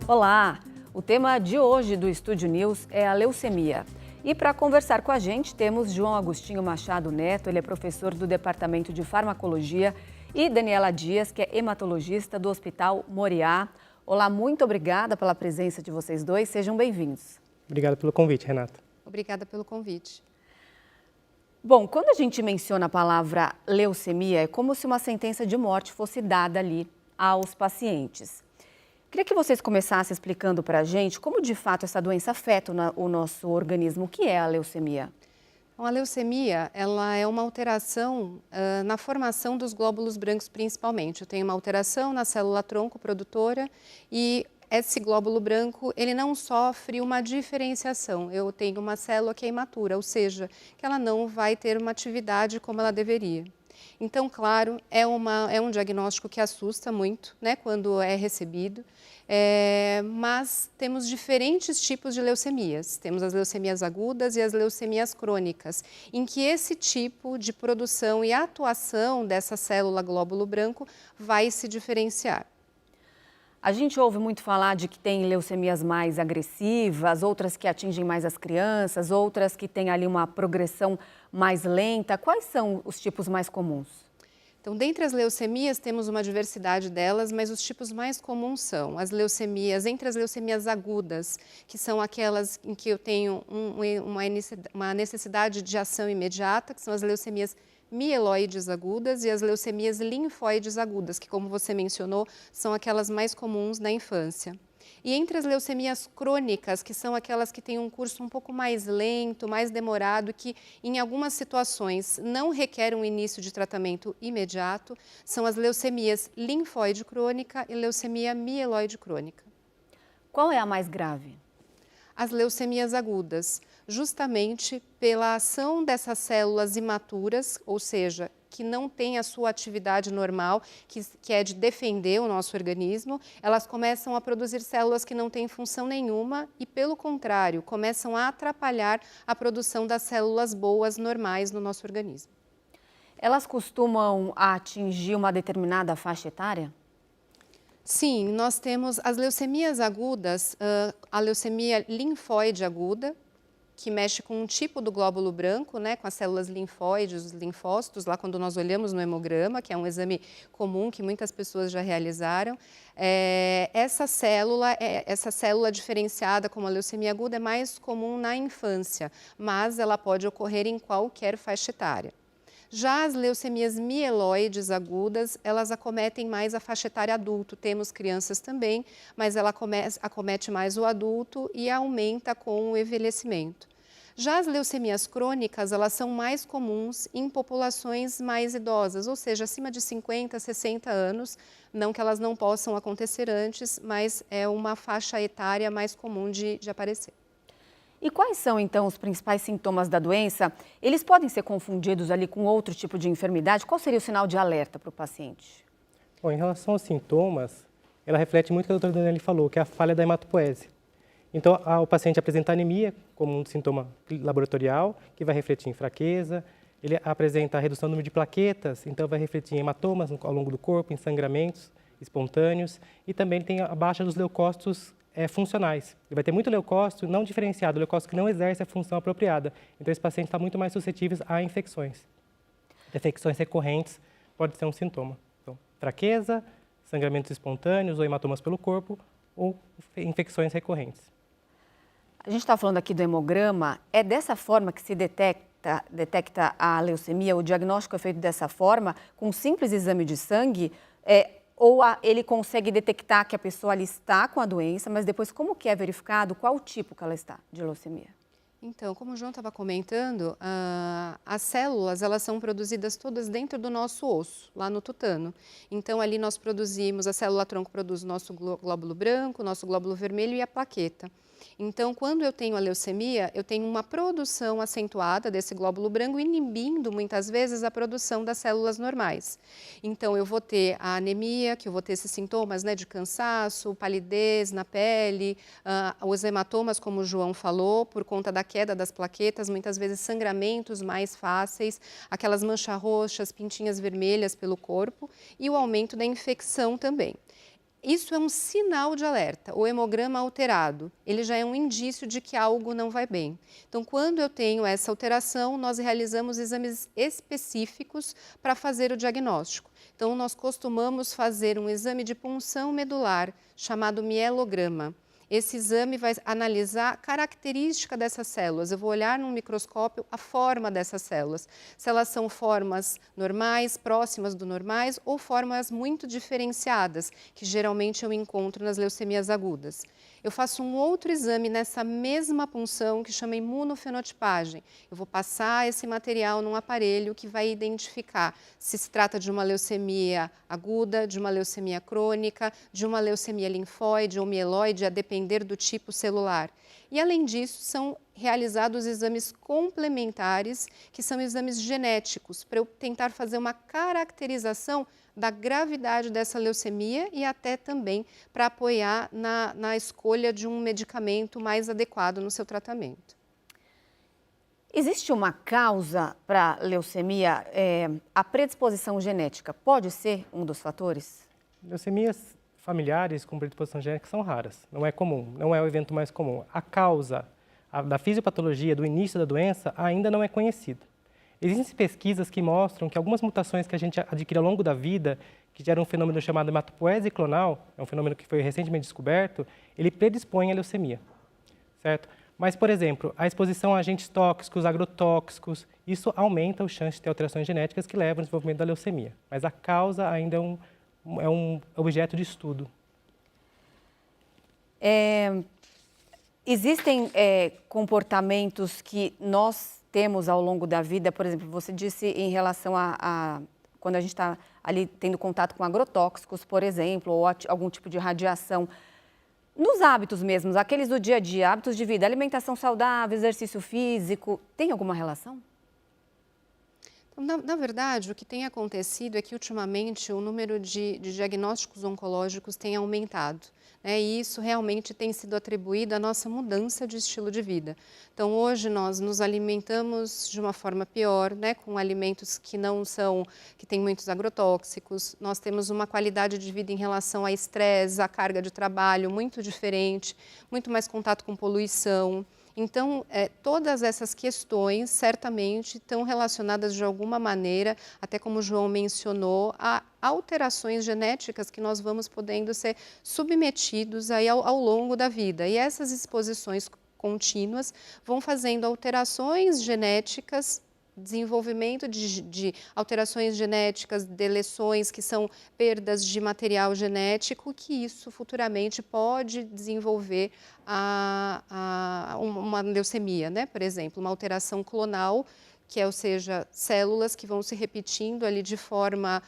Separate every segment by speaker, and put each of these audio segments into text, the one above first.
Speaker 1: Olá! O tema de hoje do Estúdio News é a leucemia. E para conversar com a gente temos João Agostinho Machado Neto, ele é professor do Departamento de Farmacologia, e Daniela Dias, que é hematologista do Hospital Moriá. Olá, muito obrigada pela presença de vocês dois, sejam bem-vindos.
Speaker 2: Obrigado pelo convite, Renata.
Speaker 3: Obrigada pelo convite.
Speaker 1: Bom, quando a gente menciona a palavra leucemia, é como se uma sentença de morte fosse dada ali aos pacientes. Queria que vocês começassem explicando para a gente como de fato essa doença afeta o nosso organismo. O que é a leucemia?
Speaker 3: A leucemia, ela é uma alteração na formação dos glóbulos brancos principalmente. Eu tenho uma alteração na célula tronco produtora e esse glóbulo branco, ele não sofre uma diferenciação. Eu tenho uma célula que é imatura, ou seja, que ela não vai ter uma atividade como ela deveria. Então, claro, é um diagnóstico que assusta muito, né, quando é recebido, mas temos diferentes tipos de leucemias. Temos as leucemias agudas e as leucemias crônicas, em que esse tipo de produção e atuação dessa célula glóbulo branco vai se diferenciar.
Speaker 1: A gente ouve muito falar de que tem leucemias mais agressivas, outras que atingem mais as crianças, outras que têm ali uma progressão mais lenta. Quais são os tipos mais comuns?
Speaker 3: Então, dentre as leucemias, temos uma diversidade delas, mas os tipos mais comuns são as leucemias, entre as leucemias agudas, que são aquelas em que eu tenho uma necessidade de ação imediata, que são as leucemias mieloides agudas e as leucemias linfóides agudas, que, como você mencionou, são aquelas mais comuns na infância. E entre as leucemias crônicas, que são aquelas que têm um curso um pouco mais lento, mais demorado, que em algumas situações não requer um início de tratamento imediato, são as leucemias linfóide crônica e leucemia mieloide crônica.
Speaker 1: Qual é a mais grave?
Speaker 3: As leucemias agudas, justamente pela ação dessas células imaturas, ou seja, que não têm a sua atividade normal, que é de defender o nosso organismo, elas começam a produzir células que não têm função nenhuma e, pelo contrário, começam a atrapalhar a produção das células boas, normais no nosso organismo.
Speaker 1: Elas costumam atingir uma determinada faixa etária?
Speaker 3: Sim, nós temos as leucemias agudas, a leucemia linfóide aguda, que mexe com um tipo do glóbulo branco, né, com as células linfóides, os linfócitos, lá quando nós olhamos no hemograma, que é um exame comum que muitas pessoas já realizaram. Essa célula diferenciada como a leucemia aguda é mais comum na infância, mas ela pode ocorrer em qualquer faixa etária. Já as leucemias mieloides agudas, elas acometem mais a faixa etária adulto. Temos crianças também, mas ela acomete mais o adulto e aumenta com o envelhecimento. Já as leucemias crônicas, elas são mais comuns em populações mais idosas, ou seja, acima de 50, 60 anos. Não que elas não possam acontecer antes, mas é uma faixa etária mais comum de aparecer.
Speaker 1: E quais são, então, os principais sintomas da doença? Eles podem ser confundidos ali com outro tipo de enfermidade? Qual seria o sinal de alerta para o paciente?
Speaker 2: Bom, em relação aos sintomas, ela reflete muito o que a doutora Daniela falou, que é a falha da hematopoese. Então, o paciente apresenta anemia como um sintoma laboratorial, que vai refletir em fraqueza. Ele apresenta a redução do número de plaquetas, então vai refletir em hematomas ao longo do corpo, em sangramentos espontâneos. E também tem a baixa dos leucócitos funcionais. Ele vai ter muito leucócito não diferenciado, leucócito que não exerce a função apropriada. Então, esse paciente está muito mais suscetível a infecções. Infecções recorrentes pode ser um sintoma. Então, fraqueza, sangramentos espontâneos ou hematomas pelo corpo ou infecções recorrentes.
Speaker 1: A gente está falando aqui do hemograma. É dessa forma que se detecta a leucemia? O diagnóstico é feito dessa forma, com um simples exame de sangue? Ou ele consegue detectar que a pessoa ali está com a doença, mas depois como que é verificado qual o tipo que ela está de leucemia?
Speaker 3: Então, como o João estava comentando, as células elas são produzidas todas dentro do nosso osso, lá no tutano. Então, ali nós produzimos, a célula tronco produz o nosso glóbulo branco, o nosso glóbulo vermelho e a plaqueta. Então, quando eu tenho a leucemia, eu tenho uma produção acentuada desse glóbulo branco, inibindo muitas vezes a produção das células normais. Então, eu vou ter a anemia, que eu vou ter esses sintomas, né, de cansaço, palidez na pele, os hematomas, como o João falou, por conta da queda das plaquetas, muitas vezes sangramentos mais fáceis, aquelas manchas roxas, pintinhas vermelhas pelo corpo e o aumento da infecção também. isso é um sinal de alerta. O hemograma alterado, ele já é um indício de que algo não vai bem. Então, quando eu tenho essa alteração, nós realizamos exames específicos para fazer o diagnóstico. Então, nós costumamos fazer um exame de punção medular, chamado mielograma. Esse exame vai analisar a característica dessas células. Eu vou olhar num microscópio a forma dessas células. Se elas são formas normais, próximas do normais, ou formas muito diferenciadas, que geralmente eu encontro nas leucemias agudas. Eu faço um outro exame nessa mesma punção que chama imunofenotipagem. Eu vou passar esse material num aparelho que vai identificar se se trata de uma leucemia aguda, de uma leucemia crônica, de uma leucemia linfóide ou mieloide, a depender do tipo celular. E, além disso, são realizados exames complementares, que são exames genéticos, para eu tentar fazer uma caracterização da gravidade dessa leucemia e até também para apoiar na escolha de um medicamento mais adequado no seu tratamento.
Speaker 1: Existe uma causa para leucemia? A predisposição genética pode ser um dos fatores?
Speaker 2: Leucemias familiares com predisposição genética são raras, não é comum, não é o evento mais comum. A causa da fisiopatologia, do início da doença, ainda não é conhecida. Existem pesquisas que mostram que algumas mutações que a gente adquire ao longo da vida, que geram um fenômeno chamado hematopoese clonal, é um fenômeno que foi recentemente descoberto, ele predispõe à leucemia, certo? Mas, por exemplo, a exposição a agentes tóxicos, agrotóxicos, isso aumenta a chance de ter alterações genéticas que levam ao desenvolvimento da leucemia. Mas a causa ainda é um objeto de estudo.
Speaker 1: Existem comportamentos que nós temos ao longo da vida, por exemplo, você disse em relação a quando a gente está ali tendo contato com agrotóxicos, por exemplo, ou algum tipo de radiação. Nos hábitos mesmos, aqueles do dia a dia, hábitos de vida, alimentação saudável, exercício físico, tem alguma relação?
Speaker 3: Na verdade, o que tem acontecido é que, ultimamente, o número de diagnósticos oncológicos tem aumentado, né? E isso realmente tem sido atribuído à nossa mudança de estilo de vida. Então, hoje, nós nos alimentamos de uma forma pior, né? Com alimentos que que têm muitos agrotóxicos. Nós temos uma qualidade de vida em relação a estresse, a carga de trabalho muito diferente, muito mais contato com poluição. Então, todas essas questões certamente estão relacionadas de alguma maneira, até como o João mencionou, a alterações genéticas que nós vamos podendo ser submetidos aí ao longo da vida. E essas exposições contínuas vão fazendo alterações genéticas, desenvolvimento de alterações genéticas, deleções, que são perdas de material genético, que isso futuramente pode desenvolver uma leucemia, né? Por exemplo, uma alteração clonal, ou seja, células que vão se repetindo ali de forma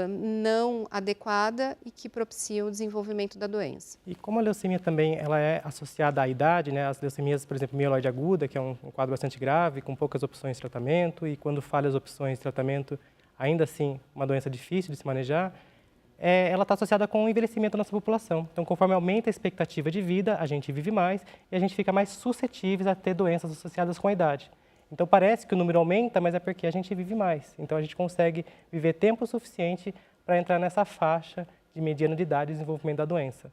Speaker 3: não adequada e que propiciam o desenvolvimento da doença.
Speaker 2: E como a leucemia também ela é associada à idade, né? As leucemias, por exemplo, mieloide aguda, que é um quadro bastante grave, com poucas opções de tratamento, e quando falha as opções de tratamento, ainda assim, uma doença difícil de se manejar, ela está associada com o envelhecimento da nossa população. Então, conforme aumenta a expectativa de vida, a gente vive mais e a gente fica mais suscetível a ter doenças associadas com a idade. Então, parece que o número aumenta, mas é porque a gente vive mais. Então, a gente consegue viver tempo suficiente para entrar nessa faixa de mediana de idade de desenvolvimento da doença.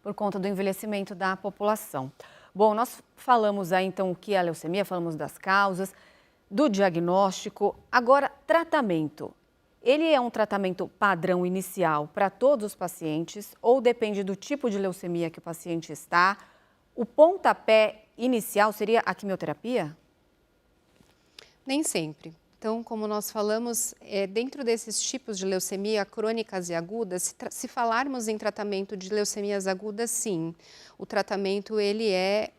Speaker 1: Por conta do envelhecimento da população. Bom, nós falamos aí, então, o que é a leucemia, falamos das causas, do diagnóstico. Agora, tratamento. Ele é um tratamento padrão inicial para todos os pacientes ou depende do tipo de leucemia que o paciente está? O pontapé inicial seria a quimioterapia?
Speaker 3: Nem sempre. Então, como nós falamos, dentro desses tipos de leucemia crônicas e agudas, se falarmos em tratamento de leucemias agudas, sim. O tratamento ele é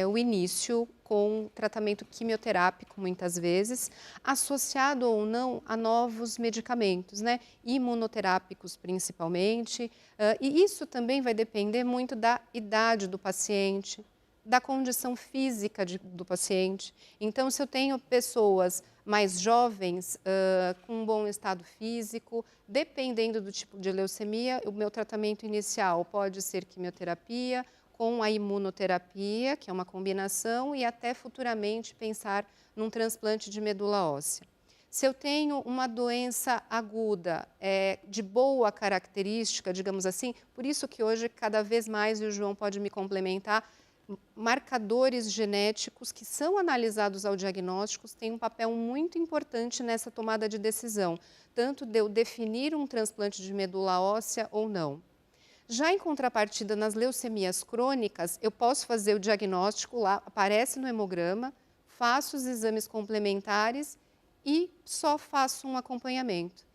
Speaker 3: o início com tratamento quimioterápico, muitas vezes, associado ou não a novos medicamentos, né? Imunoterápicos principalmente. E isso também vai depender muito da idade do paciente, da condição física do paciente. Então, se eu tenho pessoas mais jovens, com um bom estado físico, dependendo do tipo de leucemia, o meu tratamento inicial pode ser quimioterapia, com a imunoterapia, que é uma combinação, e até futuramente pensar num transplante de medula óssea. Se eu tenho uma doença aguda, de boa característica, digamos assim, por isso que hoje, cada vez mais, e o João pode me complementar, marcadores genéticos que são analisados ao diagnóstico têm um papel muito importante nessa tomada de decisão, tanto de eu definir um transplante de medula óssea ou não. Já em contrapartida, nas leucemias crônicas, eu posso fazer o diagnóstico lá, aparece no hemograma, faço os exames complementares e só faço um acompanhamento.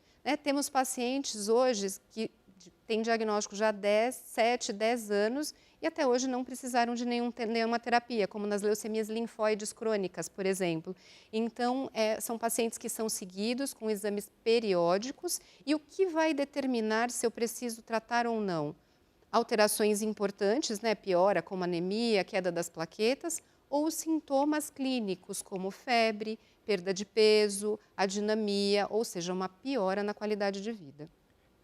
Speaker 3: Temos pacientes hoje que têm diagnóstico já há 7, 10 anos e até hoje não precisaram de nenhuma terapia, como nas leucemias linfóides crônicas, por exemplo. Então, são pacientes que são seguidos com exames periódicos e o que vai determinar se eu preciso tratar ou não? Alterações importantes, piora, como anemia, queda das plaquetas, ou sintomas clínicos, como febre, perda de peso, adinamia, ou seja, uma piora na qualidade de vida.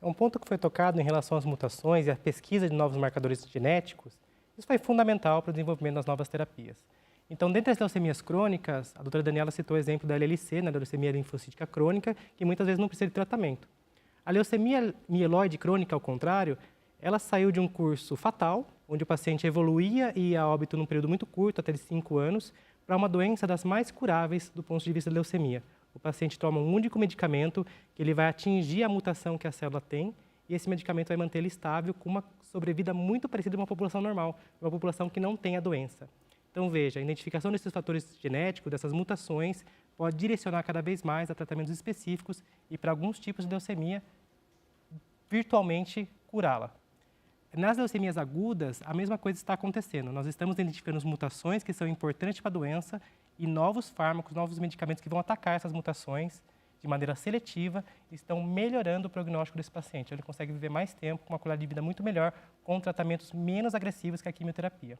Speaker 2: Um ponto que foi tocado em relação às mutações e à pesquisa de novos marcadores genéticos, isso foi fundamental para o desenvolvimento das novas terapias. Então, dentre as leucemias crônicas, a doutora Daniela citou o exemplo da LLC, da leucemia linfocítica crônica, que muitas vezes não precisa de tratamento. A leucemia mieloide crônica, ao contrário, ela saiu de um curso fatal, onde o paciente evoluía e ia a óbito num período muito curto, até de 5 anos, para uma doença das mais curáveis do ponto de vista da leucemia. O paciente toma um único medicamento que ele vai atingir a mutação que a célula tem e esse medicamento vai manter ele estável com uma sobrevida muito parecida com uma população normal, uma população que não tem a doença. Então, veja, a identificação desses fatores genéticos, dessas mutações, pode direcionar cada vez mais a tratamentos específicos e, para alguns tipos de leucemia, virtualmente curá-la. Nas leucemias agudas, a mesma coisa está acontecendo. Nós estamos identificando as mutações que são importantes para a doença e novos fármacos, novos medicamentos que vão atacar essas mutações de maneira seletiva estão melhorando o prognóstico desse paciente. Ele consegue viver mais tempo, com uma qualidade de vida muito melhor, com tratamentos menos agressivos que a quimioterapia.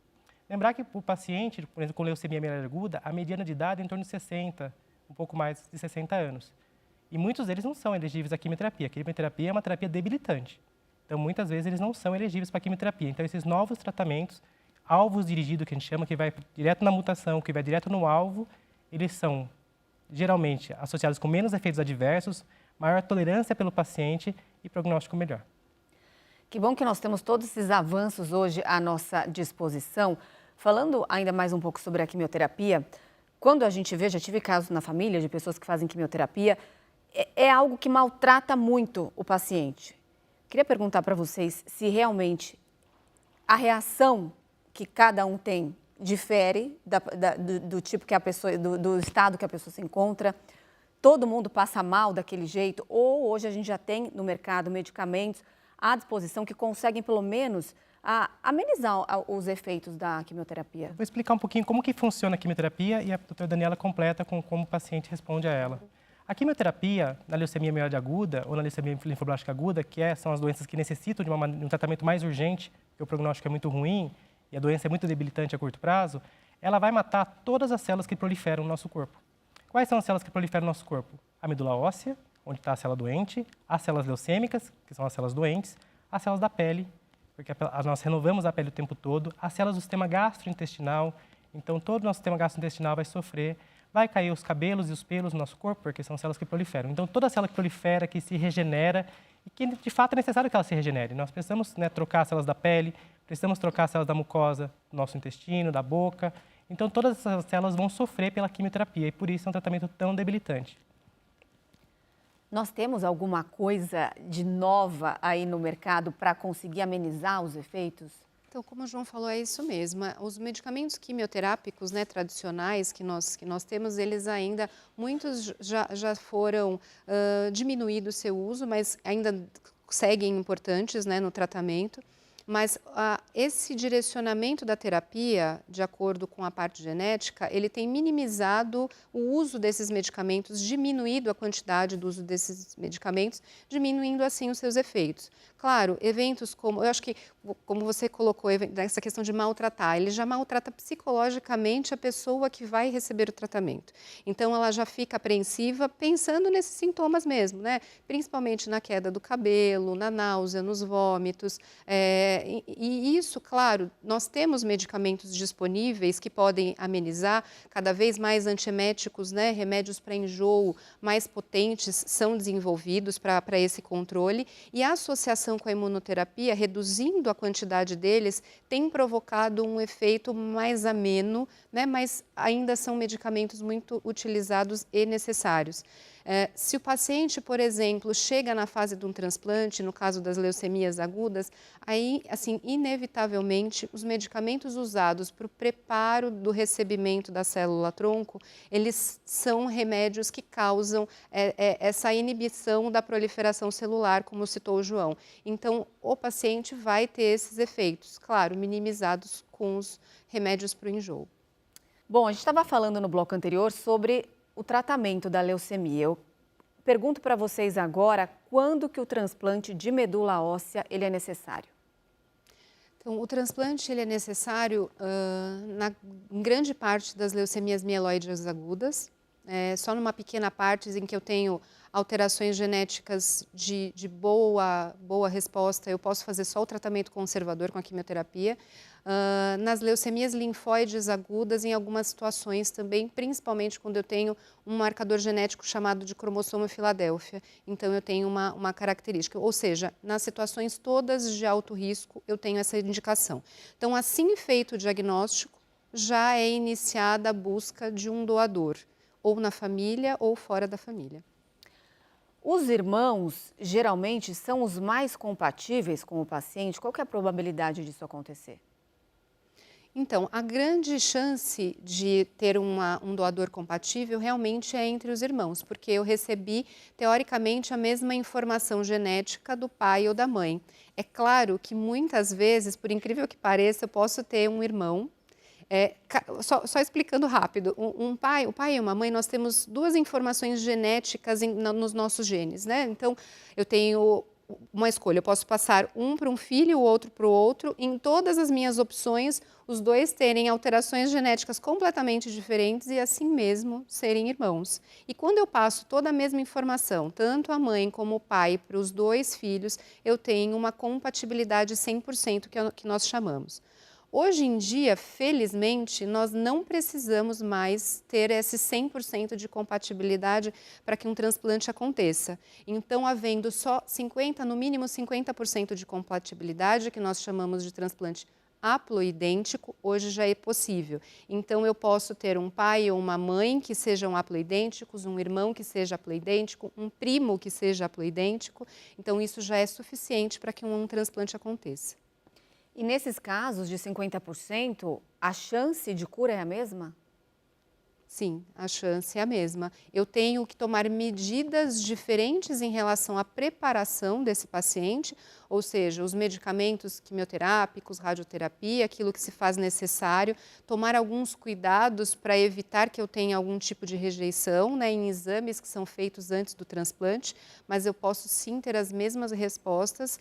Speaker 2: Lembrar que o paciente, por exemplo, com leucemia mieloide aguda, a mediana de idade é em torno de 60, um pouco mais de 60 anos. E muitos deles não são elegíveis à quimioterapia. A quimioterapia é uma terapia debilitante. Então, muitas vezes, eles não são elegíveis para a quimioterapia. Então, esses novos tratamentos, alvos dirigidos, que a gente chama, que vai direto na mutação, que vai direto no alvo, eles são, geralmente, associados com menos efeitos adversos, maior tolerância pelo paciente e prognóstico melhor.
Speaker 1: Que bom que nós temos todos esses avanços hoje à nossa disposição. Falando ainda mais um pouco sobre a quimioterapia, quando a gente vê, já tive casos na família de pessoas que fazem quimioterapia, é algo que maltrata muito o paciente. Queria perguntar para vocês se realmente a reação que cada um tem difere do tipo que a pessoa, do estado que a pessoa se encontra. Todo mundo passa mal daquele jeito ou hoje a gente já tem no mercado medicamentos à disposição que conseguem pelo menos amenizar os efeitos da quimioterapia?
Speaker 2: Vou explicar um pouquinho como que funciona a quimioterapia e a doutora Daniela completa com como o paciente responde a ela. A quimioterapia, na leucemia mieloide aguda ou na leucemia linfoblástica aguda, são as doenças que necessitam de um tratamento mais urgente, porque o prognóstico é muito ruim e a doença é muito debilitante a curto prazo, ela vai matar todas as células que proliferam no nosso corpo. Quais são as células que proliferam no nosso corpo? A medula óssea, onde está a célula doente, as células leucêmicas, que são as células doentes, as células da pele, porque nós renovamos a pele o tempo todo, as células do sistema gastrointestinal, então todo o nosso sistema gastrointestinal vai sofrer, vai cair os cabelos e os pelos no nosso corpo, porque são células que proliferam. Então, toda célula que prolifera, que se regenera, e que de fato é necessário que ela se regenere. Nós precisamos trocar as células da pele, precisamos trocar as células da mucosa, do nosso intestino, da boca. Então, todas essas células vão sofrer pela quimioterapia, e por isso é um tratamento tão debilitante.
Speaker 1: Nós temos alguma coisa de nova aí no mercado para conseguir amenizar os efeitos?
Speaker 3: Então, como o João falou, é isso mesmo. Os medicamentos quimioterápicos tradicionais que nós temos, eles ainda, muitos já foram diminuído o seu uso, mas ainda seguem importantes no tratamento. Mas esse direcionamento da terapia, de acordo com a parte genética, ele tem minimizado o uso desses medicamentos, diminuído a quantidade do uso desses medicamentos, diminuindo assim os seus efeitos. Claro, eventos como, eu acho que, como você colocou, essa questão de maltratar, ele já maltrata psicologicamente a pessoa que vai receber o tratamento. Então, ela já fica apreensiva pensando nesses sintomas mesmo, principalmente na queda do cabelo, na náusea, nos vômitos, E isso, claro, nós temos medicamentos disponíveis que podem amenizar, cada vez mais antieméticos, né, remédios para enjoo mais potentes são desenvolvidos para esse controle, e a associação com a imunoterapia, reduzindo a quantidade deles, tem provocado um efeito mais ameno, né, mas ainda são medicamentos muito utilizados e necessários. Se o paciente, por exemplo, chega na fase de um transplante, no caso das leucemias agudas, aí, assim, inevitavelmente, os medicamentos usados para o preparo do recebimento da célula-tronco, eles são remédios que causam essa inibição da proliferação celular, como citou o João. Então, o paciente vai ter esses efeitos, claro, minimizados com os remédios para o enjoo.
Speaker 1: Bom, a gente estava falando no bloco anterior sobre o tratamento da leucemia. Eu pergunto para vocês agora, quando que o transplante de medula óssea ele é necessário?
Speaker 3: Então, o transplante ele é necessário em grande parte das leucemias mieloides agudas, só numa pequena parte em que eu tenho alterações genéticas de boa resposta, eu posso fazer só o tratamento conservador com a quimioterapia. Nas leucemias linfóides agudas, em algumas situações também, principalmente quando eu tenho um marcador genético chamado de cromossomo Filadélfia. Então, eu tenho uma característica, ou seja, nas situações todas de alto risco, eu tenho essa indicação. Então, assim feito o diagnóstico, já é iniciada a busca de um doador, ou na família ou fora da família.
Speaker 1: Os irmãos, geralmente, são os mais compatíveis com o paciente? Qual que é a probabilidade disso acontecer?
Speaker 3: Então, a grande chance de ter um doador compatível realmente é entre os irmãos, porque eu recebi, teoricamente, a mesma informação genética do pai ou da mãe. É claro que muitas vezes, por incrível que pareça, eu posso ter um irmão. Só explicando rápido, o pai e uma mãe, nós temos duas informações genéticas nos nossos genes, né? Então, eu tenho uma escolha, eu posso passar um para um filho, o outro para o outro, em todas as minhas opções, os dois terem alterações genéticas completamente diferentes e assim mesmo serem irmãos. E quando eu passo toda a mesma informação, tanto a mãe como o pai, para os dois filhos, eu tenho uma compatibilidade 100% que nós chamamos. Hoje em dia, felizmente, nós não precisamos mais ter esse 100% de compatibilidade para que um transplante aconteça. Então, havendo só no mínimo 50% de compatibilidade, que nós chamamos de transplante haploidêntico, hoje já é possível. Então, eu posso ter um pai ou uma mãe que sejam haploidênticos, um irmão que seja haploidêntico, um primo que seja haploidêntico. Então, isso já é suficiente para que um transplante aconteça.
Speaker 1: E nesses casos de 50%, a chance de cura é a mesma?
Speaker 3: Sim, a chance é a mesma. Eu tenho que tomar medidas diferentes em relação à preparação desse paciente, ou seja, os medicamentos quimioterápicos, radioterapia, aquilo que se faz necessário, tomar alguns cuidados para evitar que eu tenha algum tipo de rejeição, né, em exames que são feitos antes do transplante, mas eu posso sim ter as mesmas respostas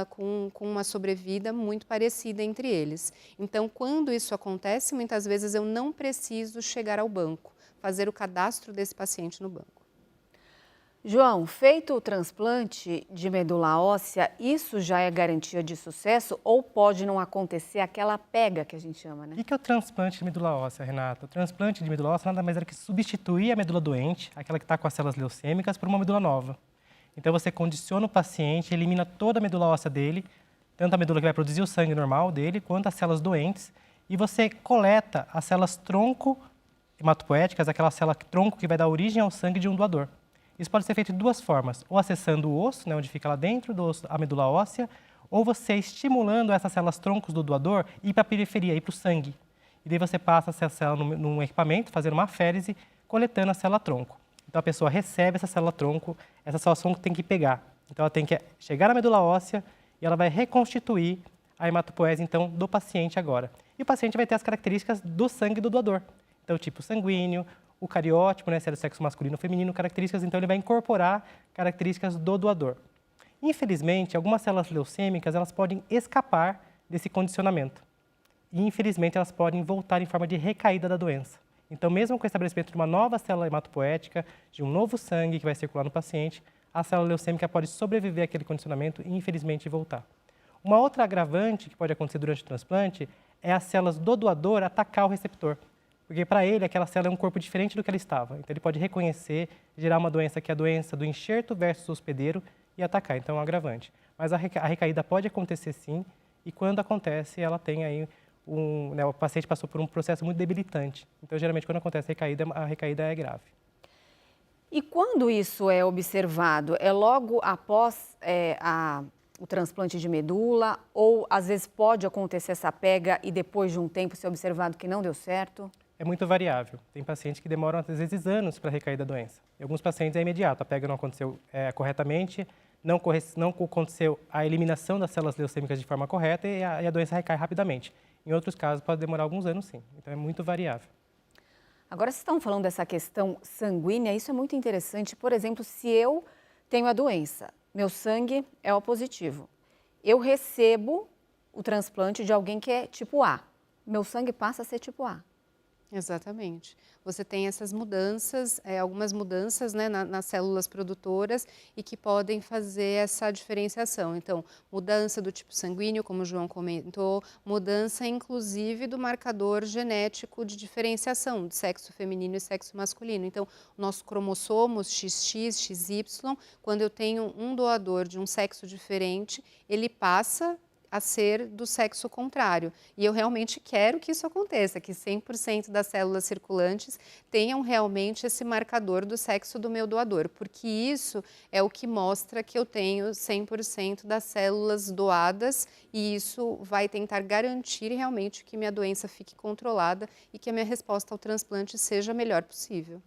Speaker 3: com uma sobrevida muito parecida entre eles. Então, quando isso acontece, muitas vezes eu não preciso chegar ao banco, fazer o cadastro desse paciente no banco.
Speaker 1: João, feito o transplante de medula óssea, isso já é garantia de sucesso ou pode não acontecer aquela pega que a gente chama, né?
Speaker 2: O que é o transplante de medula óssea, Renata? O transplante de medula óssea nada mais era que substituir a medula doente, aquela que está com as células leucêmicas, por uma medula nova. Então, você condiciona o paciente, elimina toda a medula óssea dele, tanto a medula que vai produzir o sangue normal dele, quanto as células doentes, e você coleta as células tronco hematopoéticas, aquela célula tronco que vai dar origem ao sangue de um doador. Isso pode ser feito de duas formas, ou acessando o osso, né, onde fica lá dentro do osso, a medula óssea, ou você estimulando essas células troncos do doador ir para a periferia, ir para o sangue. E daí você passa essa célula num equipamento, fazendo uma aférese, coletando a célula tronco. Então a pessoa recebe essa célula tronco tem que pegar. Então ela tem que chegar na medula óssea e ela vai reconstituir a hematopoese então, do paciente agora. E o paciente vai ter as características do sangue do doador. Então o tipo sanguíneo, o cariótipo, né, se é do sexo masculino ou feminino, características, então ele vai incorporar características do doador. Infelizmente, algumas células leucêmicas, elas podem escapar desse condicionamento. E, infelizmente, elas podem voltar em forma de recaída da doença. Então, mesmo com o estabelecimento de uma nova célula hematopoética, de um novo sangue que vai circular no paciente, a célula leucêmica pode sobreviver àquele condicionamento e, infelizmente, voltar. Uma outra agravante que pode acontecer durante o transplante é as células do doador atacar o receptor. Porque para ele, aquela célula é um corpo diferente do que ela estava. Então ele pode reconhecer, gerar uma doença que é a doença do enxerto versus o hospedeiro e atacar. Então é um agravante. Mas a recaída pode acontecer sim, e quando acontece, ela tem aí o paciente passou por um processo muito debilitante. Então, geralmente, quando acontece a recaída é grave.
Speaker 1: E quando isso é observado? É logo após o transplante de medula? Ou, às vezes, pode acontecer essa pega e depois de um tempo ser observado que não deu certo?
Speaker 2: É muito variável. Tem pacientes que demoram, às vezes, anos para recair da doença. Em alguns pacientes é imediato. A pega não aconteceu corretamente, não aconteceu a eliminação das células leucêmicas de forma correta e a doença recai rapidamente. Em outros casos, pode demorar alguns anos, sim. Então, é muito variável.
Speaker 1: Agora, vocês estão falando dessa questão sanguínea, isso é muito interessante. Por exemplo, se eu tenho a doença, meu sangue é O positivo, eu recebo o transplante de alguém que é tipo A, meu sangue passa a ser tipo A.
Speaker 3: Exatamente. Você tem essas mudanças, algumas mudanças, né, nas células produtoras e que podem fazer essa diferenciação. Então, mudança do tipo sanguíneo, como o João comentou, mudança inclusive do marcador genético de diferenciação de sexo feminino e sexo masculino. Então, nosso cromossomos XX, XY, quando eu tenho um doador de um sexo diferente, ele passa a ser do sexo contrário. E eu realmente quero que isso aconteça, que 100% das células circulantes tenham realmente esse marcador do sexo do meu doador, porque isso é o que mostra que eu tenho 100% das células doadas e isso vai tentar garantir realmente que minha doença fique controlada e que a minha resposta ao transplante seja a melhor possível.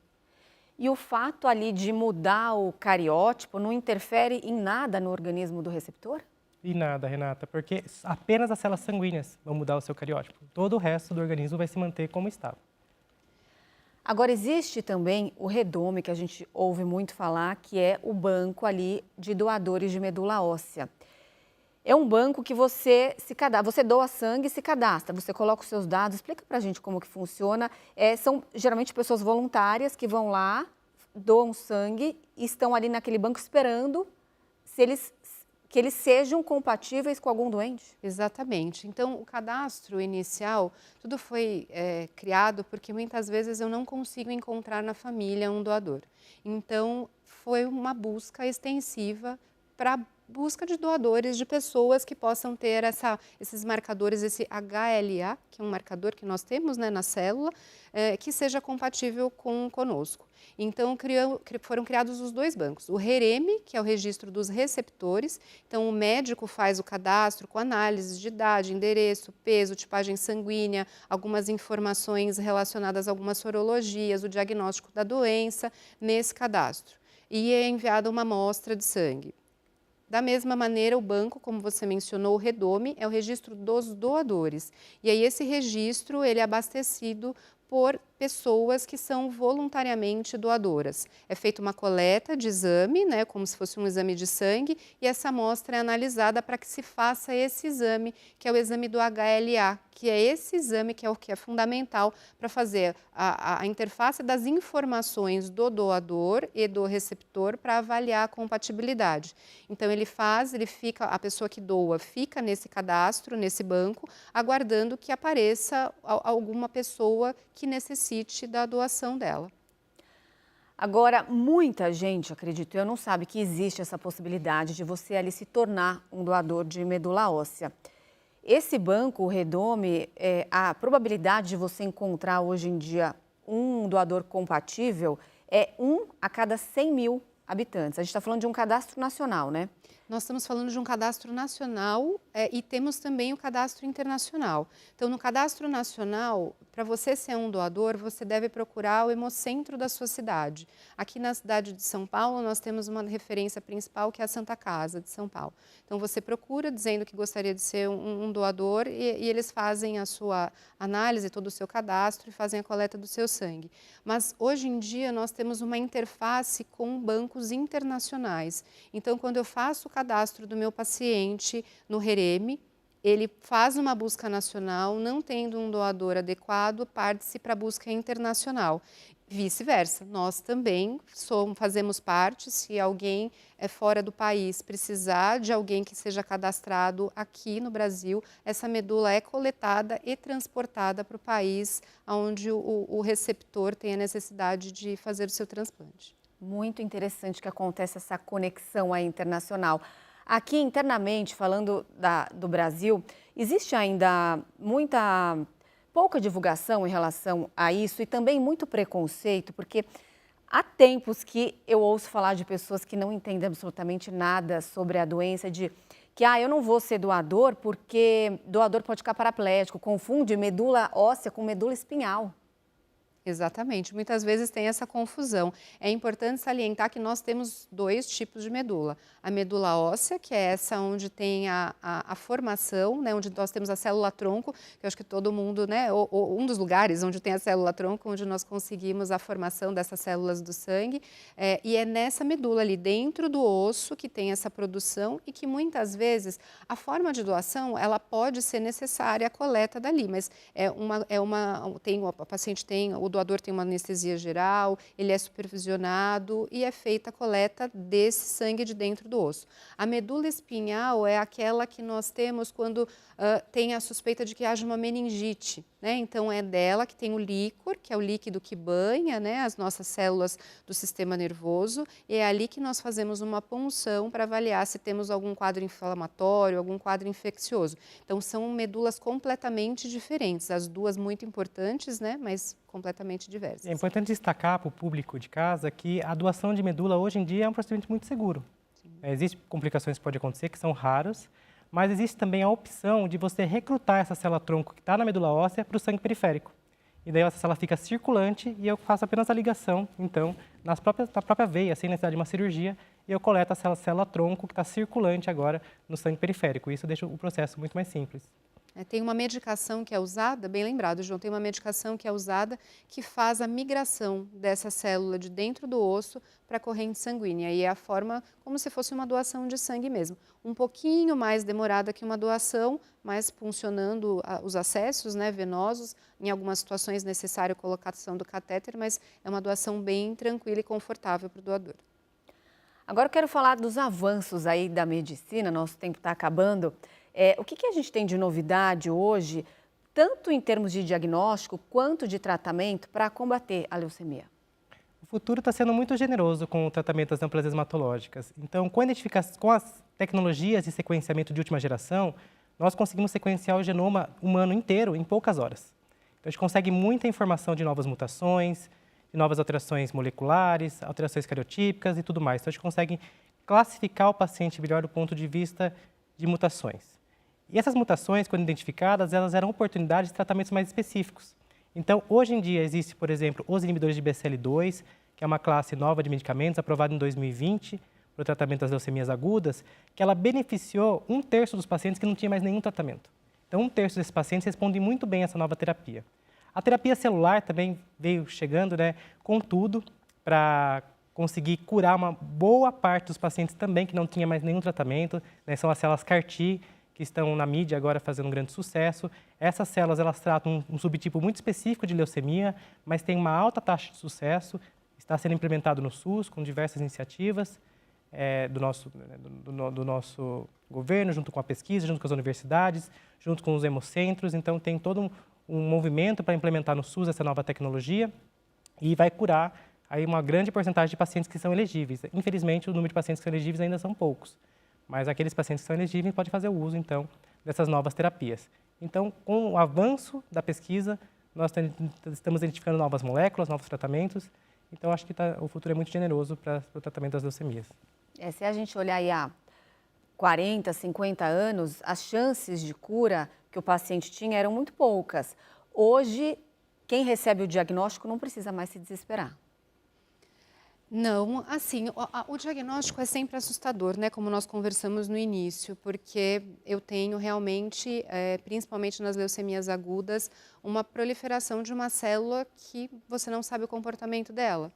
Speaker 1: E o fato ali de mudar o cariótipo não interfere em nada no organismo do receptor?
Speaker 2: E nada, Renata, porque apenas as células sanguíneas vão mudar o seu cariótipo. Todo o resto do organismo vai se manter como estava.
Speaker 1: Agora, existe também o redome, que a gente ouve muito falar, que é o banco ali de doadores de medula óssea. É um banco que você se cadastra, você doa sangue e se cadastra, você coloca os seus dados. Explica pra gente como que funciona. São geralmente pessoas voluntárias que vão lá, doam sangue e estão ali naquele banco esperando que eles sejam compatíveis com algum doente?
Speaker 3: Exatamente. Então, o cadastro inicial, tudo foi criado porque muitas vezes eu não consigo encontrar na família um doador. Então, foi uma busca extensiva para busca de doadores, de pessoas que possam ter esses marcadores, esse HLA, que é um marcador que nós temos, né, na célula, que seja compatível conosco. Então, foram criados os dois bancos. O REREME, que é o registro dos receptores. Então, o médico faz o cadastro com análise de idade, endereço, peso, tipagem sanguínea, algumas informações relacionadas a algumas sorologias, o diagnóstico da doença nesse cadastro. E é enviada uma amostra de sangue. Da mesma maneira, o banco, como você mencionou, o REDOME, é o registro dos doadores. E aí esse registro ele é abastecido por pessoas que são voluntariamente doadoras. É feita uma coleta de exame, né, como se fosse um exame de sangue, e essa amostra é analisada para que se faça esse exame, que é o exame do HLA, que é esse exame que é o que é fundamental para fazer a interface das informações do doador e do receptor para avaliar a compatibilidade. Então a pessoa que doa fica nesse cadastro, nesse banco, aguardando que apareça alguma pessoa que necessite da doação dela.
Speaker 1: Agora, muita gente, acredito eu, não sabe que existe essa possibilidade de você ali se tornar um doador de medula óssea. Esse banco, o REDOME, a probabilidade de você encontrar hoje em dia um doador compatível é 1 a cada 100 mil habitantes. A gente está falando de um cadastro nacional, né?
Speaker 3: Nós estamos falando de um cadastro nacional e temos também o cadastro internacional. Então, no cadastro nacional, para você ser um doador, você deve procurar o hemocentro da sua cidade. Aqui na cidade de São Paulo, nós temos uma referência principal que é a Santa Casa de São Paulo. Então, você procura dizendo que gostaria de ser um doador e eles fazem a sua análise, todo o seu cadastro e fazem a coleta do seu sangue. Mas, hoje em dia, nós temos uma interface com bancos internacionais. Então, quando eu faço o cadastro do meu paciente no REREME, ele faz uma busca nacional, não tendo um doador adequado, parte-se para a busca internacional. Vice-versa, nós também fazemos parte, se alguém é fora do país precisar de alguém que seja cadastrado aqui no Brasil, essa medula é coletada e transportada para o país onde o receptor tem a necessidade de fazer o seu transplante.
Speaker 1: Muito interessante que acontece essa conexão aí internacional. Aqui internamente, falando do Brasil, existe ainda pouca divulgação em relação a isso e também muito preconceito, porque há tempos que eu ouço falar de pessoas que não entendem absolutamente nada sobre a doença, de que eu não vou ser doador porque doador pode ficar paraplégico, confunde medula óssea com medula espinhal.
Speaker 3: Exatamente, muitas vezes tem essa confusão. É importante salientar que nós temos 2 tipos de medula. A medula óssea, que é essa onde tem a formação, né, onde nós temos a célula-tronco, que eu acho que todo mundo, né, um dos lugares onde tem a célula-tronco, onde nós conseguimos a formação dessas células do sangue, e é nessa medula ali dentro do osso que tem essa produção e que muitas vezes a forma de doação, ela pode ser necessária a coleta dali, mas o paciente tem, o doador tem uma anestesia geral, ele é supervisionado e é feita a coleta desse sangue de dentro do osso. A medula espinhal é aquela que nós temos quando tem a suspeita de que haja uma meningite, né? Então é dela que tem o líquor, que é o líquido que banha, né, as nossas células do sistema nervoso, e é ali que nós fazemos uma punção para avaliar se temos algum quadro inflamatório, algum quadro infeccioso. Então são medulas completamente diferentes, as duas muito importantes, né, mas completamente diversas.
Speaker 2: É importante destacar para o público de casa que a doação de medula hoje em dia é um procedimento muito seguro. Existem complicações que podem acontecer, que são raras, mas existe também a opção de você recrutar essa célula-tronco que está na medula óssea para o sangue periférico. E daí essa célula fica circulante e eu faço apenas a ligação, então, na própria veia, sem necessidade de uma cirurgia, e eu coleto essa célula-tronco que está circulante agora no sangue periférico. Isso deixa o processo muito mais simples.
Speaker 3: Tem uma medicação que é usada, bem lembrado, João, tem uma medicação que é usada que faz a migração dessa célula de dentro do osso para a corrente sanguínea. E é a forma como se fosse uma doação de sangue mesmo. Um pouquinho mais demorada que uma doação, mas funcionando os acessos, né, venosos, em algumas situações necessária a colocação do catéter, mas é uma doação bem tranquila e confortável para o doador.
Speaker 1: Agora eu quero falar dos avanços aí da medicina, nosso tempo está acabando. O que a gente tem de novidade hoje, tanto em termos de diagnóstico quanto de tratamento para combater a leucemia?
Speaker 2: O futuro está sendo muito generoso com o tratamento das neoplasias hematológicas. Então, com as tecnologias de sequenciamento de última geração, nós conseguimos sequenciar o genoma humano inteiro em poucas horas. Então, a gente consegue muita informação de novas mutações, de novas alterações moleculares, alterações cariotípicas e tudo mais. Então, a gente consegue classificar o paciente melhor do ponto de vista de mutações. E essas mutações, quando identificadas, elas eram oportunidades de tratamentos mais específicos. Então, hoje em dia, existe, por exemplo, os inibidores de BCL2, que é uma classe nova de medicamentos, aprovada em 2020 para o tratamento das leucemias agudas, que ela beneficiou 1/3 dos pacientes que não tinha mais nenhum tratamento. Então, 1/3 desses pacientes respondem muito bem a essa nova terapia. A terapia celular também veio chegando, né, com tudo, para conseguir curar uma boa parte dos pacientes também que não tinha mais nenhum tratamento, né, são as células CAR-T, que estão na mídia agora fazendo um grande sucesso. Essas células, elas tratam um subtipo muito específico de leucemia, mas tem uma alta taxa de sucesso, está sendo implementado no SUS com diversas iniciativas do nosso governo, junto com a pesquisa, junto com as universidades, junto com os hemocentros. Então, tem todo um movimento para implementar no SUS essa nova tecnologia e vai curar aí uma grande porcentagem de pacientes que são elegíveis. Infelizmente, o número de pacientes que são elegíveis ainda são poucos. Mas aqueles pacientes que são elegíveis podem fazer o uso, então, dessas novas terapias. Então, com o avanço da pesquisa, nós estamos identificando novas moléculas, novos tratamentos. Então, acho que o futuro é muito generoso para o tratamento das leucemias.
Speaker 1: Se a gente olhar aí há 40, 50 anos, as chances de cura que o paciente tinha eram muito poucas. Hoje, quem recebe o diagnóstico não precisa mais se desesperar.
Speaker 3: Não, assim, o diagnóstico é sempre assustador, né, como nós conversamos no início, porque eu tenho realmente, principalmente nas leucemias agudas, uma proliferação de uma célula que você não sabe o comportamento dela.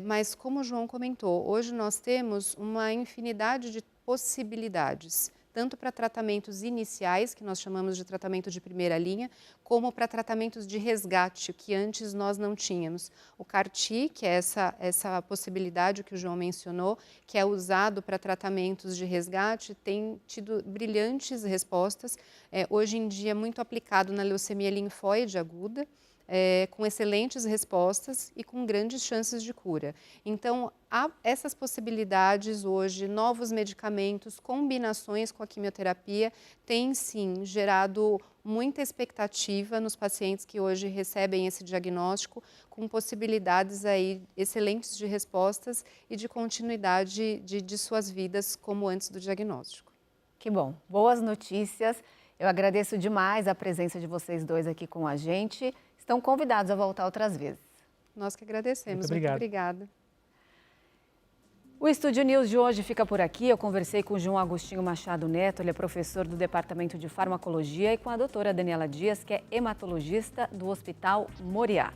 Speaker 3: Mas como o João comentou, hoje nós temos uma infinidade de possibilidades tanto para tratamentos iniciais, que nós chamamos de tratamento de primeira linha, como para tratamentos de resgate, que antes nós não tínhamos. O CAR-T, que é essa possibilidade que o João mencionou, que é usado para tratamentos de resgate, tem tido brilhantes respostas, hoje em dia muito aplicado na leucemia linfóide aguda, com excelentes respostas e com grandes chances de cura. Então, há essas possibilidades hoje, novos medicamentos, combinações com a quimioterapia, têm sim gerado muita expectativa nos pacientes que hoje recebem esse diagnóstico, com possibilidades aí excelentes de respostas e de continuidade de suas vidas como antes do diagnóstico.
Speaker 1: Que bom, boas notícias. Eu agradeço demais a presença de vocês dois aqui com a gente. Estão convidados a voltar outras vezes.
Speaker 3: Nós que agradecemos.
Speaker 2: Muito
Speaker 3: obrigada.
Speaker 1: O Estúdio News de hoje fica por aqui. Eu conversei com o João Agostinho Machado Neto, ele é professor do Departamento de Farmacologia, e com a doutora Daniela Dias, que é hematologista do Hospital Moriá.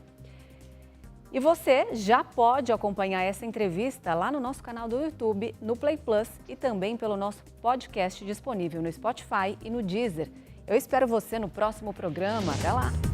Speaker 1: E você já pode acompanhar essa entrevista lá no nosso canal do YouTube, no Play Plus, e também pelo nosso podcast disponível no Spotify e no Deezer. Eu espero você no próximo programa. Até lá!